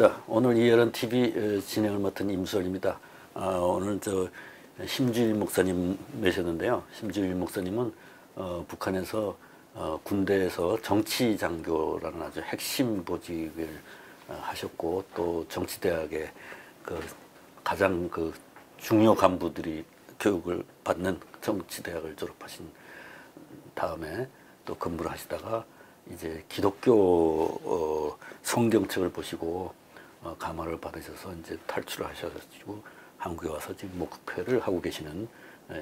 자, 오늘 이혜란 TV 진행을 맡은 임수월입니다. 오늘 심주일 목사님 모셨는데요. 심주일 목사님은 북한에서 군대에서 정치장교라는 아주 핵심 보직을 하셨고, 또 정치대학의 가장 중요 간부들이 교육을 받는 정치대학을 졸업하신 다음에 또 근무를 하시다가 이제 기독교 성경책을 보시고 감화를 받으셔서 이제 탈출을 하셔가지고 한국에 와서 지금 목회를 하고 계시는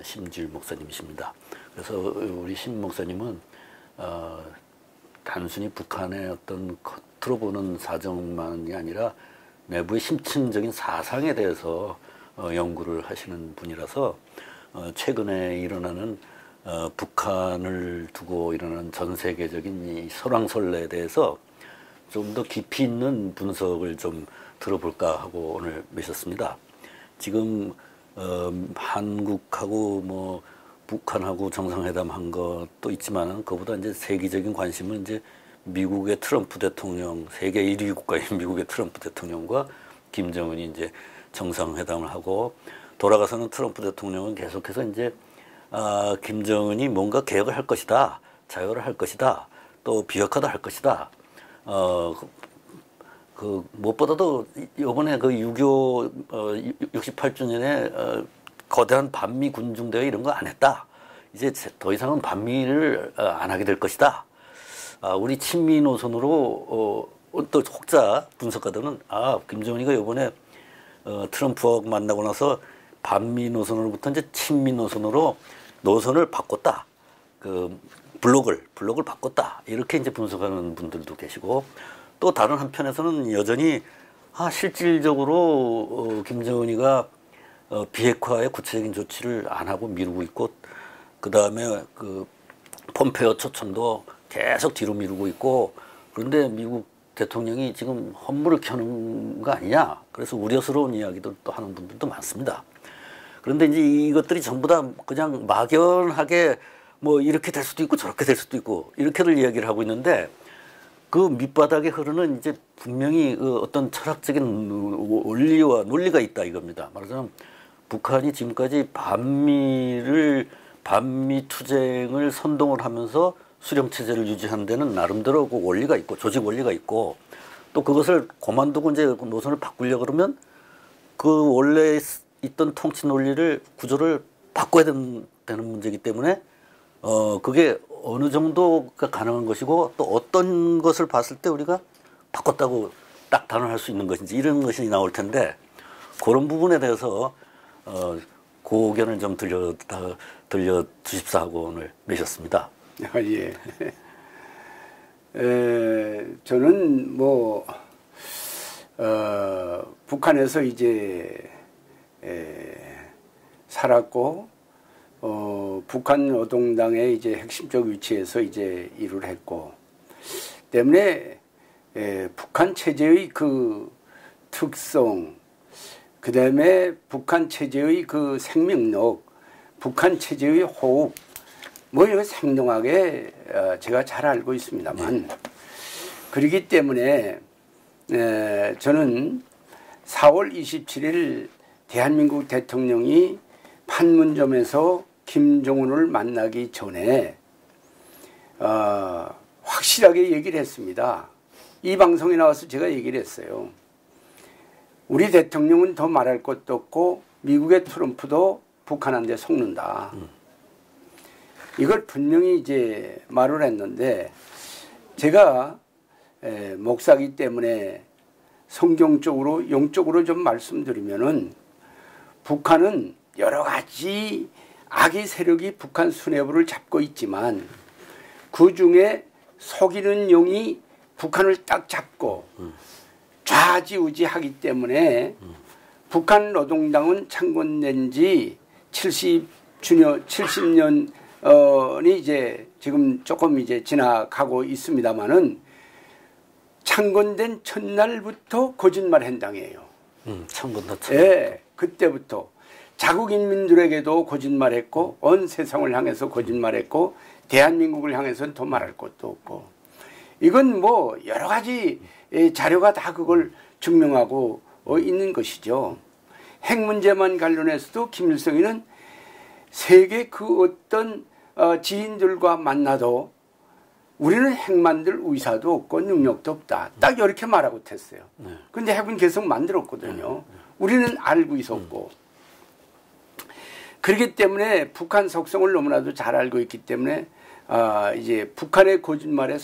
심주일 목사님이십니다. 그래서 우리 심 목사님은 단순히 북한의 어떤 겉으로 보는 사정만이 아니라 내부의 심층적인 사상에 대해서 연구를 하시는 분이라서 최근에 일어나는 북한을 두고 일어나는 전 세계적인 이 설왕설래에 대해서 좀 더 깊이 있는 분석을 좀 들어볼까 하고 오늘 모셨습니다. 지금 한국하고 뭐 북한하고 정상회담 한 것도 있지만은 그보다 이제 세계적인 관심은 이제 미국의 트럼프 대통령, 세계 1위 국가인 미국의 트럼프 대통령과 김정은이 이제 정상회담을 하고, 돌아가서는 트럼프 대통령은 계속해서 이제 김정은이 뭔가 개혁을 할 것이다, 자유를 할 것이다, 또 비핵화도 할 것이다. 무엇보다도 이번에 6.25 68주년에 거대한 반미 군중대회 이런 거 안 했다. 이제 더 이상은 반미를 안 하게 될 것이다. 우리 친미 노선으로 또 혹자 분석가들은 김정은이가 이번에 트럼프하고 만나고 나서 반미 노선으로부터 이제 친미 노선으로 노선을 바꿨다. 블록을 바꿨다. 이렇게 이제 분석하는 분들도 계시고, 또 다른 한편에서는 여전히 실질적으로 김정은이가 비핵화의 구체적인 조치를 안 하고 미루고 있고, 그 다음에 폼페이오 초청도 계속 뒤로 미루고 있고, 그런데 미국 대통령이 지금 헛물을 켜는 거 아니냐. 그래서 우려스러운 이야기도 또 하는 분들도 많습니다. 그런데 이제 이것들이 전부 다 그냥 막연하게 뭐 이렇게 될 수도 있고 저렇게 될 수도 있고 이렇게들 이야기를 하고 있는데, 그 밑바닥에 흐르는 이제 분명히 어떤 철학적인 원리와 논리가 있다 이겁니다. 말하자면 북한이 지금까지 반미 투쟁을 선동을 하면서 수령 체제를 유지한 데는 나름대로 그 원리가 있고 조직 원리가 있고, 또 그것을 그만두고 이제 노선을 바꾸려고 그러면 그 원래 있던 통치 논리를 구조를 바꿔야 되는 문제이기 때문에 그게 어느 정도가 가능한 것이고, 또 어떤 것을 봤을 때 우리가 바꿨다고 딱 단언할 수 있는 것인지 이런 것이 나올 텐데, 그런 부분에 대해서 고견을 좀 들려 주십사 하고 오늘 모셨습니다. 예. 저는 북한에서 이제 살았고, 북한 노동당의 이제 핵심적 위치에서 이제 일을 했고, 때문에 북한 체제의 그 특성, 그 다음에 북한 체제의 그 생명력, 북한 체제의 호흡, 이거 생동하게 제가 잘 알고 있습니다만, 그렇기 때문에 저는 4월 27일 대한민국 대통령이 판문점에서 김정은을 만나기 전에 확실하게 얘기를 했습니다. 이 방송에 나와서 제가 얘기를 했어요. 우리 대통령은 더 말할 것도 없고 미국의 트럼프도 북한한테 속는다. 이걸 분명히 이제 말을 했는데, 제가 목사기 때문에 성경적으로 영적으로 좀 말씀드리면은, 북한은 여러 가지 악의 세력이 북한 수뇌부를 잡고 있지만 그 중에 속이는 용이 북한을 딱 잡고 좌지우지하기 때문에 북한 노동당은 창건된 지 70년이 이제 지금 조금 이제 지나가고 있습니다만은, 창건된 첫날부터 거짓말 행당이에요. 예, 그때부터 자국 인민들에게도 거짓말했고, 온 세상을 향해서 거짓말했고, 대한민국을 향해서는 더 말할 것도 없고, 이건 뭐 여러 가지 자료가 다 그걸 증명하고 있는 것이죠. 핵 문제만 관련해서도 김일성이는 세계 그 어떤 지인들과 만나도 우리는 핵 만들 의사도 없고 능력도 없다. 딱 이렇게 말하고 했어요. 근데 핵은 계속 만들었거든요. 우리는 알고 있었고. 그렇기 때문에 북한 속성을 너무나도 잘 알고 있기 때문에 이제 북한의 거짓말에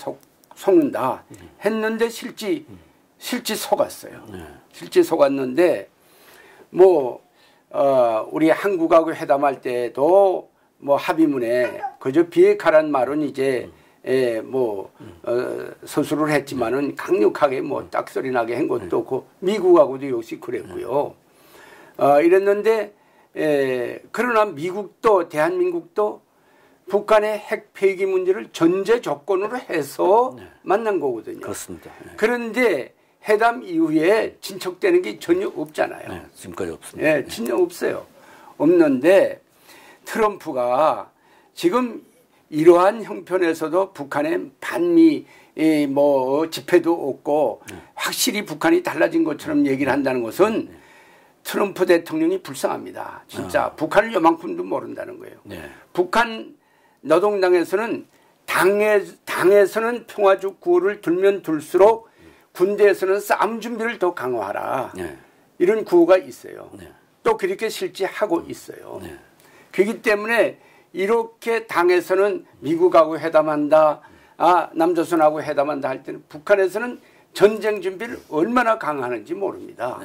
속는다 했는데 실제 속았어요. 실제 속았는데 뭐 우리 한국하고 회담할 때도 뭐 합의문에 그저 비핵화란 말은 이제 서술을 했지만은 강력하게 뭐 딱소리 나게 한 것도 없고 미국하고도 역시 그랬고요. 이랬는데 그러나 미국도 대한민국도 북한의 핵 폐기 문제를 전제 조건으로 해서 만난 거거든요. 그렇습니다. 그런데 회담 이후에 진척되는 게 전혀 없잖아요. 지금까지 없습니다. 전혀 없어요. 없는데 트럼프가 지금 이러한 형편에서도 북한의 반미 집회도 없고 확실히 북한이 달라진 것처럼 얘기를 한다는 것은 트럼프 대통령이 불쌍합니다. 진짜 북한을 요만큼도 모른다는 거예요. 북한 노동당에서는 당에서는 평화적 구호를 들면 들수록 군대에서는 싸움 준비를 더 강화하라. 이런 구호가 있어요. 또 그렇게 실제 하고 있어요. 그렇기 때문에 이렇게 당에서는 미국하고 회담한다, 남조선하고 회담한다 할 때는 북한에서는 전쟁 준비를 얼마나 강화하는지 모릅니다.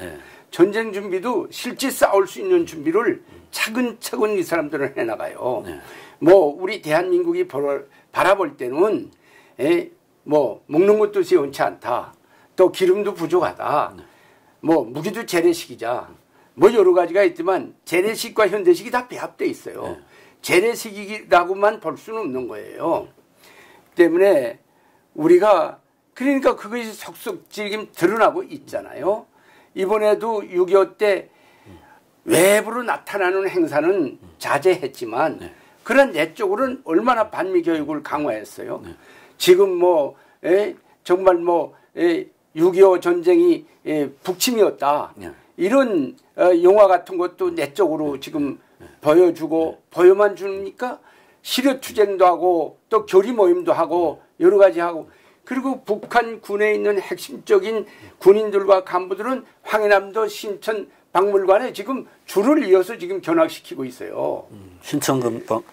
전쟁 준비도 실제 싸울 수 있는 준비를 차근차근 이 사람들은 해나가요. 뭐 우리 대한민국이 바라볼 때는 뭐 먹는 것도 시원치 않다. 또 기름도 부족하다. 뭐 무기도 재래식이자. 뭐 여러 가지가 있지만 재래식과 현대식이 다 배합돼 있어요. 재래식이라고만 볼 수는 없는 거예요. 때문에 우리가 그러니까 그것이 속속 지금 드러나고 있잖아요. 이번에도 6.25 때 외부로 나타나는 행사는 자제했지만 그런 내적으로는 얼마나 반미 교육을 강화했어요. 지금 뭐 정말 뭐 6.25 전쟁이 북침이었다. 이런 영화 같은 것도 내적으로 지금 보여주고 보여만 주니까 시료투쟁도 하고 또 교리 모임도 하고 여러 가지 하고 그리고 북한 군에 있는 핵심적인 군인들과 간부들은 황해남도 신천 박물관에 지금 줄을 이어서 지금 견학시키고 있어요. 신천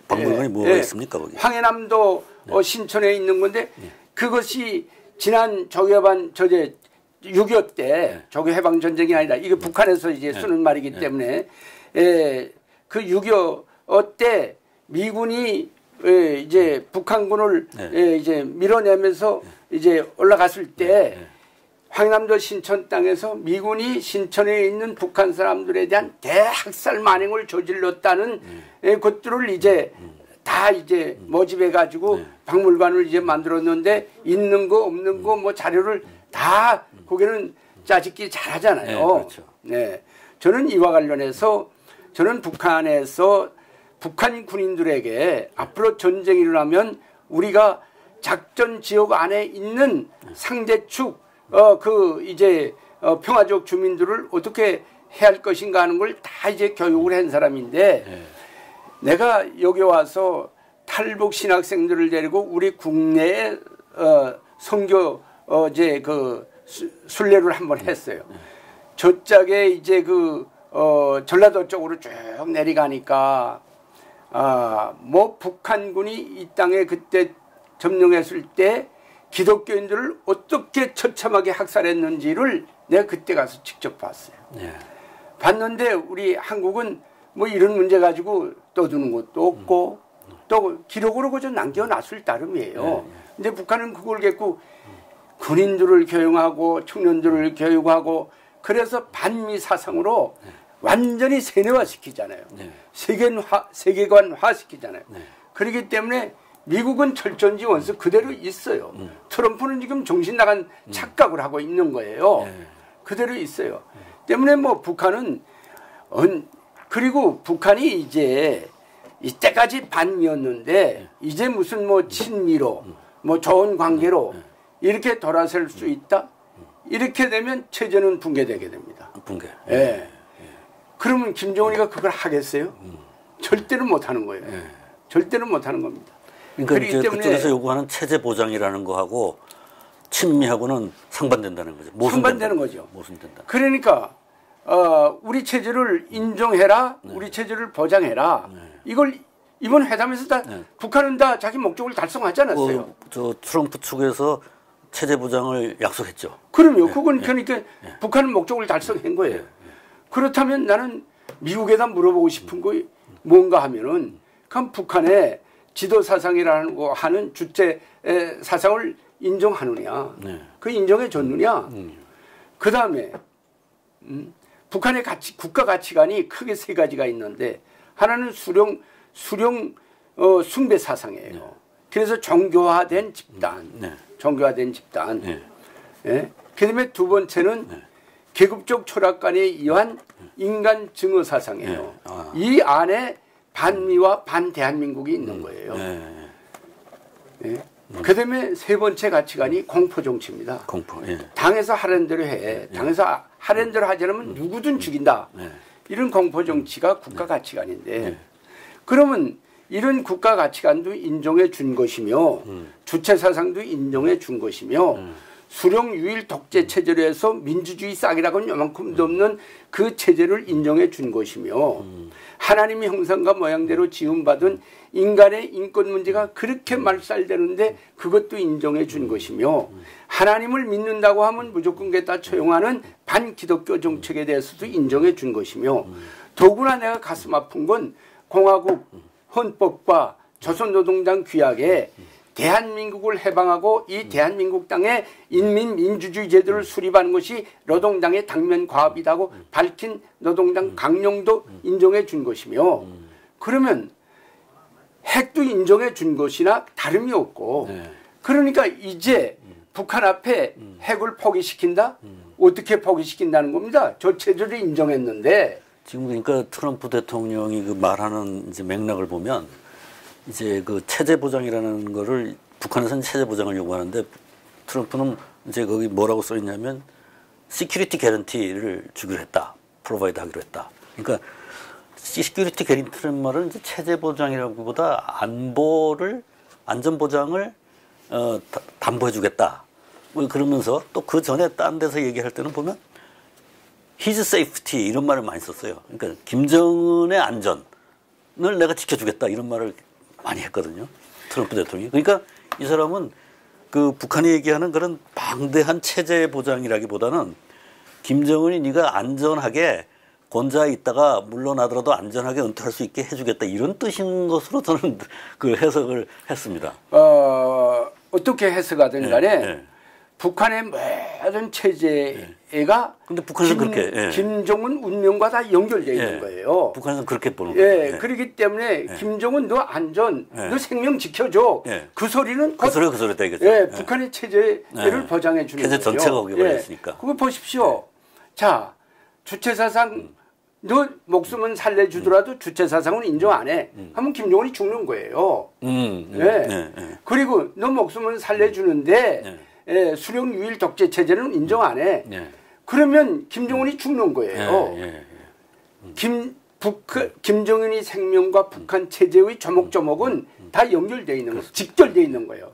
박물관이 뭐가 있습니까 거기? 황해남도 신천에 있는 건데 그것이 지난 저기해반 6.25 때 저기 해방 전쟁이 아니다. 이게 북한에서 이제 쓰는 말이기 때문에 그 6.25 때 미군이 이제 북한군을 이제 밀어내면서 이제 올라갔을 때 황해남도 신천 땅에서 미군이 신천에 있는 북한 사람들에 대한 대학살 만행을 저질렀다는 것들을 이제 다 이제 모집해 가지고 박물관을 이제 만들었는데 있는 거 없는 거 뭐 자료를 다 거기는 짜집기 잘하잖아요. 그렇죠. 저는 이와 관련해서 저는 북한에서 북한 군인들에게 앞으로 전쟁이 일어나면 우리가 작전 지역 안에 있는 상대축 평화적 주민들을 어떻게 해야 할 것인가 하는 걸 다 이제 교육을 한 사람인데 내가 여기 와서 탈북 신학생들을 데리고 우리 국내에 선교 순례를 한번 했어요. 저짝에 이제 전라도 쪽으로 쭉 내려가니까 뭐 북한군이 이 땅에 그때 점령했을 때 기독교인들을 어떻게 처참하게 학살했는지를 내가 그때 가서 직접 봤어요. 봤는데 우리 한국은 뭐 이런 문제 가지고 떠드는 것도 없고 또 기록으로 그저 남겨놨을 따름이에요. 근데 북한은 그걸 갖고 군인들을 교육하고 청년들을 교육하고 그래서 반미 사상으로 완전히 세뇌화시키잖아요. 세계관화 시키잖아요. 그렇기 때문에 미국은 철전지 원수 그대로 있어요. 트럼프는 지금 정신 나간 착각을 하고 있는 거예요. 그대로 있어요. 때문에 뭐 북한은 그리고 북한이 이제 이때까지 반미였는데 이제 무슨 뭐 친미로 뭐 좋은 관계로 이렇게 돌아설 수 있다. 이렇게 되면 체제는 붕괴되게 됩니다. 붕괴. 예. 그러면 김정은이가 그걸 하겠어요? 절대로 못하는 거예요. 절대로 못하는 겁니다. 그러니까 이제 그쪽에서 요구하는 체제 보장이라는 거하고 친미하고는 상반된다는 거죠. 상반되는 거죠. 모순된다. 그러니까 우리 체제를 인정해라, 우리 체제를 보장해라. 이걸 이번 회담에서 다 북한은 다 자기 목적을 달성하지 않았어요. 저 트럼프 측에서 체제 보장을 약속했죠. 그럼요. 그건 그러니까 북한은 목적을 달성한 거예요. 그렇다면 나는 미국에다 물어보고 싶은 거 뭔가 하면은 그럼 북한의 지도 사상이라는 거 하는 주체 사상을 인정하느냐, 그 인정해 줬느냐. 그 다음에 북한의 국가 가치관이 크게 세 가지가 있는데 하나는 수령 숭배 사상이에요. 그래서 종교화된 집단, 종교화된 집단. 예? 그다음에 두 번째는 계급적 철학관에 의한 인간 증오 사상이에요. 이 안에 반미와 반대한민국이 있는 거예요. 예? 그다음에 세 번째 가치관이 공포 정치입니다. 공포. 당에서 하라는 대로 해. 당에서 하라는 대로 하지 않으면 누구든 죽인다. 이런 공포 정치가 국가 가치관인데 그러면 이런 국가 가치관도 인정해 준 것이며 주체 사상도 인정해 준 것이며 수령 유일 독재 체제로 해서 민주주의 싹이라고는 요만큼도 없는 그 체제를 인정해 준 것이며 하나님의 형상과 모양대로 지음받은 인간의 인권 문제가 그렇게 말살되는데 그것도 인정해 준 것이며 하나님을 믿는다고 하면 무조건 그다 처용하는 반기독교 정책에 대해서도 인정해 준 것이며 더구나 내가 가슴 아픈 건 공화국 헌법과 조선노동당 규약에 대한민국을 해방하고 이 대한민국 땅에 인민민주주의 제도를 수립하는 것이 노동당의 당면 과업이라고 밝힌 노동당 강령도 인정해 준 것이며 그러면 핵도 인정해 준 것이나 다름이 없고 그러니까 이제 북한 앞에 핵을 포기시킨다? 어떻게 포기시킨다는 겁니다. 저 체제를 인정했는데 지금 그러니까 트럼프 대통령이 그 말하는 이제 맥락을 보면 이제 그 체제 보장이라는 거를 북한에서는 체제 보장을 요구하는데 트럼프는 이제 거기 뭐라고 써 있냐면 시큐리티 개런티를 주기로 했다. 프로바이드 하기로 했다. 그러니까 시큐리티 개런티라는 말은 이제 체제 보장이라기보다 안전 보장을 담보해 주겠다. 뭐 그러면서 또 그 전에 딴 데서 얘기할 때는 보면 his safety 이런 말을 많이 썼어요. 그러니까 김정은의 안전을 내가 지켜주겠다 이런 말을 많이 했거든요. 트럼프 대통령이. 그러니까 이 사람은 그 북한이 얘기하는 그런 방대한 체제 보장이라기보다는 김정은이 네가 안전하게 권좌에 있다가 물러나더라도 안전하게 은퇴할 수 있게 해주겠다 이런 뜻인 것으로 저는 그 해석을 했습니다. 어떻게 해석하든 간에 북한의 모든 체제가 근데 북한에서는 그렇게 김정은 운명과 다 연결되어 있는 거예요. 북한에서는 그렇게 보는 거예요. 그렇기 때문에 김정은 너 안전, 너 생명 지켜줘. 그 소리는 그 소리 되겠죠. 북한의 체제를 보장해 주는 거죠. 체제 전체가 거기에 걸렸으니까. 그거 보십시오. 자, 주체사상 너 목숨은 살려주더라도 주체사상은 인정 안 해. 하면 김정은이 죽는 거예요. 그리고 너 목숨은 살려주는데 수령 유일 독재 체제는 인정 안 해. 그러면 김정은이 죽는 거예요. 김정은이 생명과 북한 체제의 조목조목은 다 연결되어 있는 거예요. 직결되어 있는 거예요.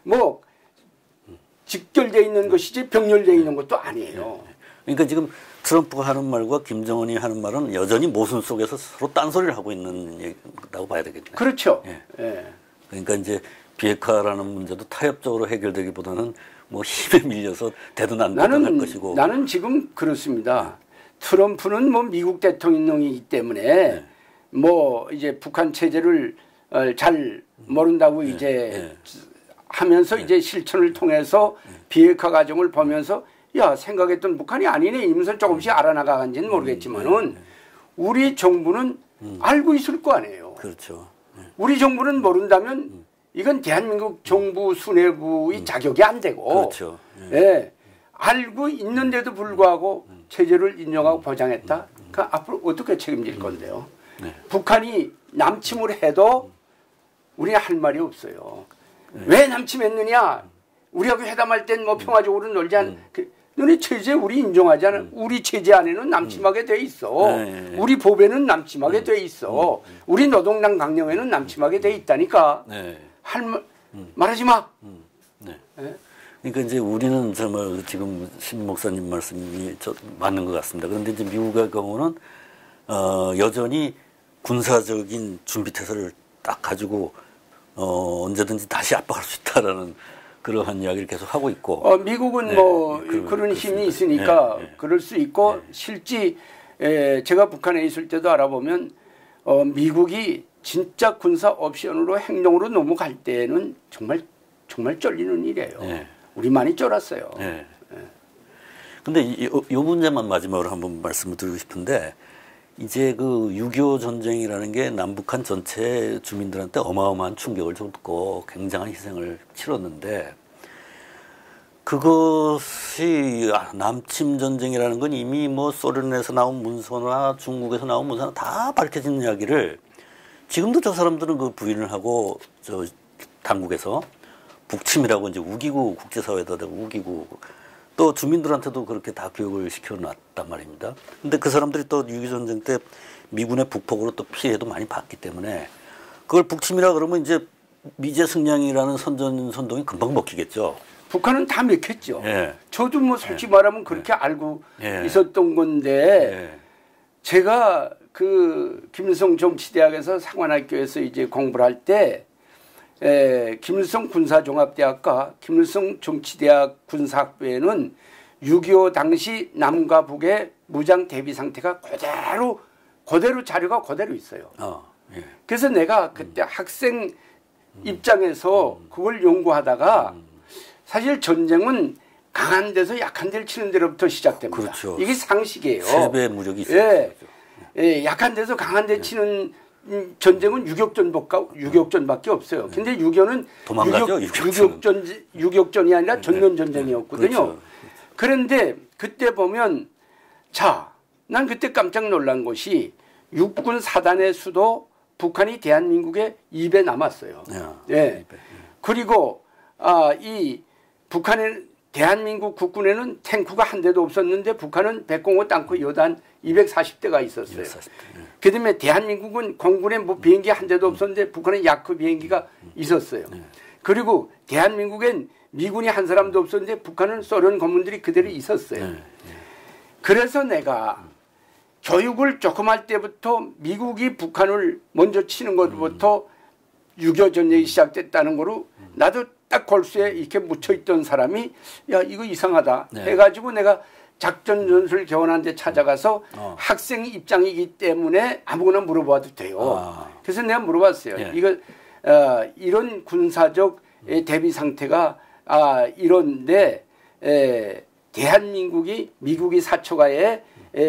뭐 직결되어 있는 것이지 병렬되어 있는 것도 아니에요. 그러니까 지금 트럼프가 하는 말과 김정은이 하는 말은 여전히 모순 속에서 서로 딴소리를 하고 있는 얘기라고 봐야 되겠네요. 그렇죠. 그러니까 이제 비핵화라는 문제도 타협적으로 해결되기보다는 뭐 힘에 밀려서 되든 안 되든 할 것이고. 나는 지금 그렇습니다. 트럼프는 뭐 미국 대통령이기 때문에 뭐 이제 북한 체제를 잘 모른다고 이제 하면서 이제 실천을 통해서 비핵화 과정을 보면서 야 생각했던 북한이 아니네 이러면서 조금씩 알아나가는지는 모르겠지만은 우리 정부는 알고 있을 거 아니에요. 그렇죠. 우리 정부는 모른다면 이건 대한민국 정부 수뇌부의 자격이 안 되고 그렇죠. 알고 있는데도 불구하고 체제를 인정하고 보장했다. 그 앞으로 어떻게 책임질 건데요. 북한이 남침을 해도 우리 할 말이 없어요. 왜 남침했느냐. 우리하고 회담할 땐 뭐 평화적으로 놀지 않. 너네 체제 우리 인정하지 않아. 우리 체제 안에는 남침하게 돼 있어. 우리 법에는 남침하게 돼 있어. 우리 노동당 강령에는 남침하게 돼 있다니까. 말하지 마. 네. 그러니까 이제 우리는 정말 지금 신 목사님 말씀이 맞는 것 같습니다. 그런데 이제 미국의 경우는 여전히 군사적인 준비태세를 딱 가지고 언제든지 다시 압박할 수 있다라는 그러한 이야기를 계속 하고 있고. 미국은 뭐 그런 힘이 있으니까 그럴 수 있고 실제 제가 북한에 있을 때도 알아보면 미국이 진짜 군사 옵션으로 행동으로 넘어갈 때는 정말 쫄리는 일이에요. 우리 많이 쫄았어요. 근데 요 문제만 마지막으로 한번 말씀을 드리고 싶은데 이제 그 6.25 전쟁이라는 게 남북한 전체 주민들한테 어마어마한 충격을 줬고 굉장한 희생을 치렀는데 그것이 남침 전쟁이라는 건 이미 뭐 소련에서 나온 문서나 중국에서 나온 문서나 다 밝혀진 이야기를 지금도 저 사람들은 그 부인을 하고 저 당국에서 북침이라고 이제 우기고 국제사회에다 대고 우기고 또 주민들한테도 그렇게 다 교육을 시켜놨단 말입니다. 근데 그 사람들이 또 6.25 전쟁 때 미군의 북폭으로 또 피해도 많이 봤기 때문에 그걸 북침이라 그러면 이제 미제 승량이라는 선동이 금방 먹히겠죠. 북한은 다 맥혔죠. 저도 뭐 솔직히 말하면 그렇게 알고 있었던 건데 제가 그 김일성 정치대학에서 상관학교에서 이제 공부를 할 때 김일성 군사종합대학과 김일성 정치대학 군사학부에는 6.25 당시 남과 북의 무장 대비 상태가 그대로 자료가 그대로 있어요. 그래서 내가 그때 학생 입장에서 그걸 연구하다가 사실 전쟁은 강한 데서 약한 데를 치는 데로부터 시작됩니다. 그렇죠. 이게 상식이에요. 세 배의 무력이 있어요. 약한 데서 강한 데 치는 전쟁은 유격전밖에 없어요. 근데 6.25는 도망가죠. 유격전이 아니라 전면전쟁이었거든요. 그렇죠. 그런데 그때 보면 난 그때 깜짝 놀란 것이 육군 사단의 수도 북한이 대한민국의 입에 남았어요. 그리고 이 북한의 대한민국 국군에는 탱크가 한 대도 없었는데 북한은 백공호 탱크 여단 240대가 있었어요. 그다음에 대한민국은 공군에 뭐 비행기 한 대도 없었는데 북한은 야크 비행기가 있었어요. 그리고 대한민국엔 미군이 한 사람도 없었는데 북한은 소련 검문들이 그대로 있었어요. 그래서 내가 교육을 조금 할 때부터 미국이 북한을 먼저 치는 것부터 6.25 전쟁이 시작됐다는 거로 나도 딱 골수에 이렇게 묻혀있던 사람이 야 이거 이상하다 해가지고 내가 작전 전술 교환한 데 찾아가서 학생 입장이기 때문에 아무거나 물어봐도 돼요. 그래서 내가 물어봤어요. 이거 이런 군사적 대비 상태가 이런데 대한민국이 미국이 사초가에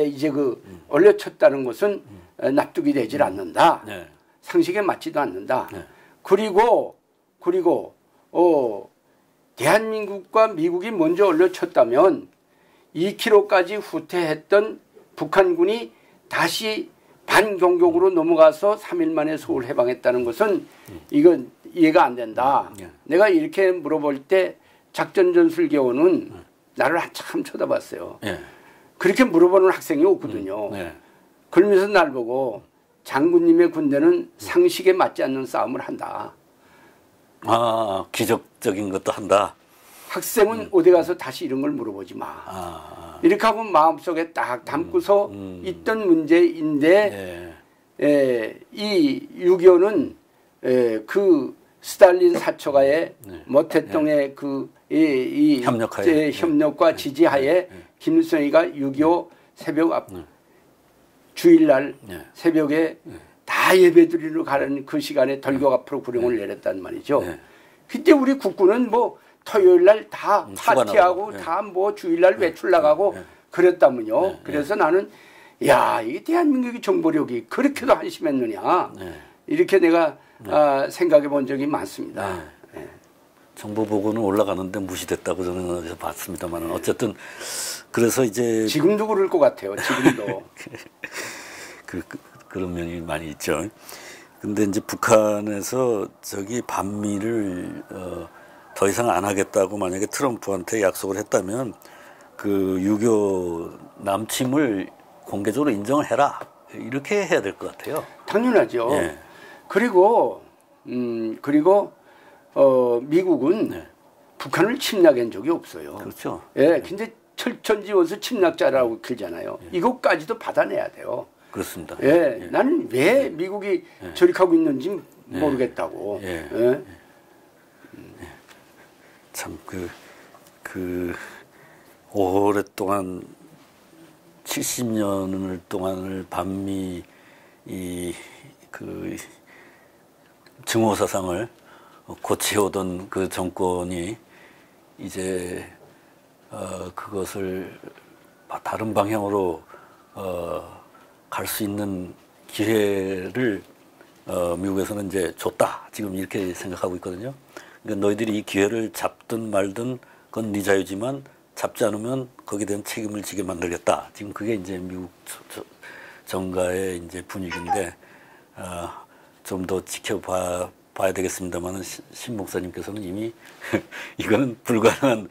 이제 그 올려쳤다는 것은 납득이 되질 않는다. 상식에 맞지도 않는다. 그리고 대한민국과 미국이 먼저 올려쳤다면 2km까지 후퇴했던 북한군이 다시 반공격으로 넘어가서 3일 만에 서울 해방했다는 것은 이건 이해가 안 된다. 내가 이렇게 물어볼 때 작전전술교원은 나를 한참 쳐다봤어요. 그렇게 물어보는 학생이 없거든요. 그러면서 날 보고 장군님의 군대는 상식에 맞지 않는 싸움을 한다. 기적적인 것도 한다. 학생은 어디 가서 다시 이런 걸 물어보지 마. 이렇게 하고 마음속에 딱 담고서 있던 문제인데 이 6.25는 그 스탈린 사초가의 모태동의 이 협력과 지지하에 김일성이가 6.25 새벽 주일날 새벽에 다 예배드리러 가는 그 시간에 덜격 앞으로 구령을 내렸단 말이죠. 그때 우리 국군은 뭐 토요일날 다 파티하고 다 뭐 주일날 외출 나가고 그랬다면요. 그래서 나는 야, 이 대한민국의 정보력이 그렇게도 한심했느냐 이렇게 내가 생각해 본 적이 많습니다. 정보 보고는 올라가는데 무시됐다고 저는 어디서 봤습니다만 어쨌든 그래서 이제 지금도 그럴 것 같아요. 지금도 그런 면이 많이 있죠. 근데 이제 북한에서 저기 반미를 더 이상 안 하겠다고 만약에 트럼프한테 약속을 했다면 그 유교 남침을 공개적으로 인정을 해라 이렇게 해야 될 것 같아요. 당연하죠. 예. 그리고 미국은 네. 북한을 침략한 적이 없어요. 그렇죠. 예, 근데 철천지원수 침략자라고 길잖아요. 이것까지도 받아내야 돼요. 그렇습니다. 예, 예. 나는 왜 미국이 저렇게 하고 있는지 모르겠다고. 예. 예. 참 오랫동안 70년 동안을 반미 그 증오 사상을 고치오던 그 정권이 이제 그것을 다른 방향으로 갈 수 있는 기회를 미국에서는 이제 줬다 지금 이렇게 생각하고 있거든요. 그러니까 너희들이 이 기회를 잡든 말든 그건 네 자유지만 잡지 않으면 거기에 대한 책임을 지게 만들겠다. 지금 그게 이제 미국 정가의 이제 분위기인데 좀 더 지켜봐야 되겠습니다만은 신 목사님께서는 이미 이거는 불가능한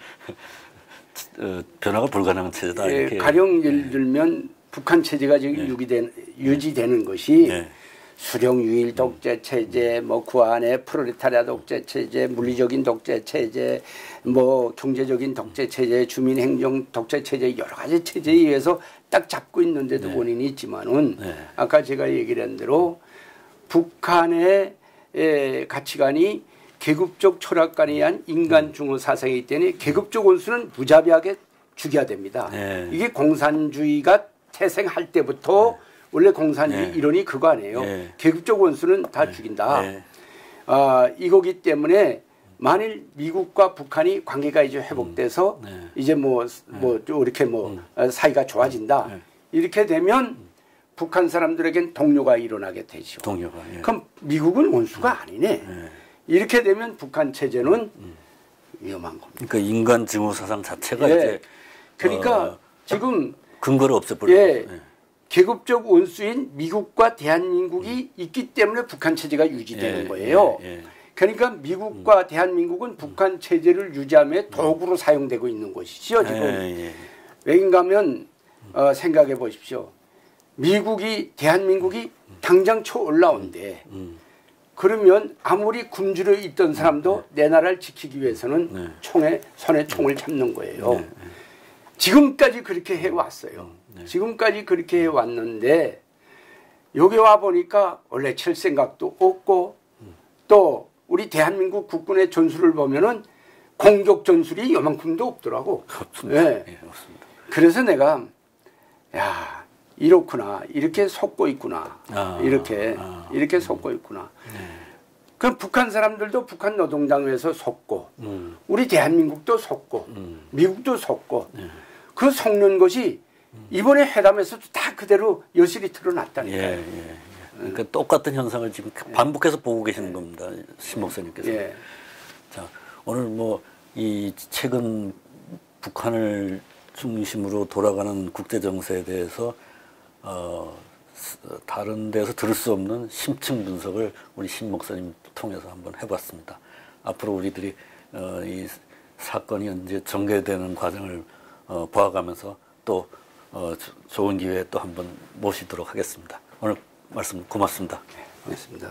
변화가 불가능한 체제다. 예, 이렇게. 가령 예를 들면 북한 체제가 지금 유지되는 것이 예. 수령 유일 독재 체제, 뭐 그 안에 프롤레타리아 독재 체제, 물리적인 독재 체제, 뭐 경제적인 독재 체제, 주민 행정 독재 체제 여러 가지 체제에 의해서 딱 잡고 있는데도 원인이 있지만은 아까 제가 얘기를 한 대로 북한의 가치관이 계급적 철학관에 의한 인간 중호 사상이기 때문에 계급적 원수는 무자비하게 죽여야 됩니다. 이게 공산주의가 태생할 때부터 원래 공산주의 이론이 그거 아니에요. 계급적 원수는 다 죽인다. 이거기 때문에 만일 미국과 북한이 관계가 이제 회복돼서 이제 뭐 이렇게 사이가 좋아진다. 이렇게 되면 북한 사람들에겐 동료가 일어나게 되죠. 동료가. 그럼 미국은 원수가 아니네. 이렇게 되면 북한 체제는 위험한 겁니다. 그러니까 인간 증오 사상 자체가 이제 그러니까 지금 근거를 없애버려요. 계급적 원수인 미국과 대한민국이 있기 때문에 북한 체제가 유지되는 거예요. 그러니까 미국과 대한민국은 북한 체제를 유지함에 도구로 사용되고 있는 것이죠. 지금 왜인가 하면 생각해 보십시오. 대한민국이 당장 쳐 올라온대. 그러면 아무리 굶주려 있던 사람도 내 나라를 지키기 위해서는 손에 총을 잡는 거예요. 지금까지 그렇게 해왔어요. 지금까지 그렇게 해왔는데 여기 와 보니까 원래 칠 생각도 없고 또 우리 대한민국 국군의 전술을 보면은 공격 전술이 요만큼도 없더라고. 없습니다. 없습니다. 그래서 내가 야 이렇구나 이렇게 속고 있구나 이렇게 속고 있구나. 그럼 북한 사람들도 북한 노동당에서 속고 우리 대한민국도 속고 미국도 속고 그 속는 것이 이번에 회담에서도 다 그대로 여실히 드러났다니까요. 그러니까 똑같은 현상을 지금 반복해서 보고 계시는 겁니다. 신 목사님께서. 자, 오늘 이 최근 북한을 중심으로 돌아가는 국제 정세에 대해서 다른 데서 들을 수 없는 심층 분석을 우리 신 목사님 통해서 한번 해봤습니다. 앞으로 우리들이 이 사건이 이제 전개되는 과정을 봐가면서 또 좋은 기회에 또 한번 모시도록 하겠습니다. 오늘 말씀 고맙습니다. 고맙습니다.